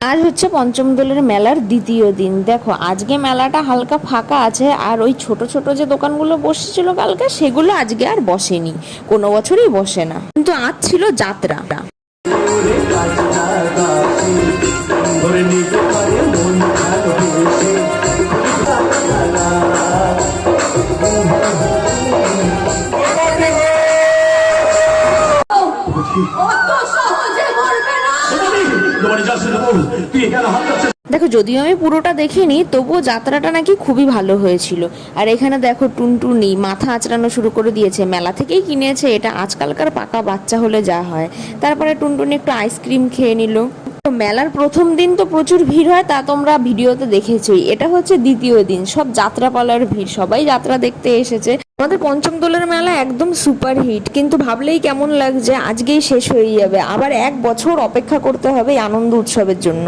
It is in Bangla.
আজ হচ্ছে পঞ্চম দোলের মেলার দ্বিতীয় দিন। দেখো আজকে মেলাটা হালকা ফাঁকা আছে, আর ওই ছোট ছোট যে দোকানগুলো বসেছিল কালকে সেগুলো আজকে আর বসেনি, কোনো বছরই বসে না, কিন্তু আজ ছিল যাত্রা। দেখো যদিও আমি পুরোটা দেখিনি, তবুও যাত্রাটা নাকি খুবই ভালো হয়েছিল। আর এখানে দেখো টুনটুনি মাথা আঁচড়ানো শুরু করে দিয়েছে, মেলা থেকেই কিনেছে এটা, আজকালকার পাকা বাচ্চা হলে যা হয়। তারপরে টুনটুনি একটু আইসক্রিম খেয়ে নিল। মেলার প্রথম দিন তো প্রচুর ভিড় হয়, তা তোমরা ভিডিওতে দেখেছোই। এটা হচ্ছে দ্বিতীয় দিন, সব যাত্রাপালার ভিড়, সবাই যাত্রা দেখতে এসেছে। আমাদের পঞ্চম দোলের মেলা একদম সুপার হিট, কিন্তু ভাবলেই কেমন লাগছে আজকেই শেষ হয়ে যাবে, আবার 1 বছর অপেক্ষা করতে হবে এই আনন্দ উৎসবের জন্য।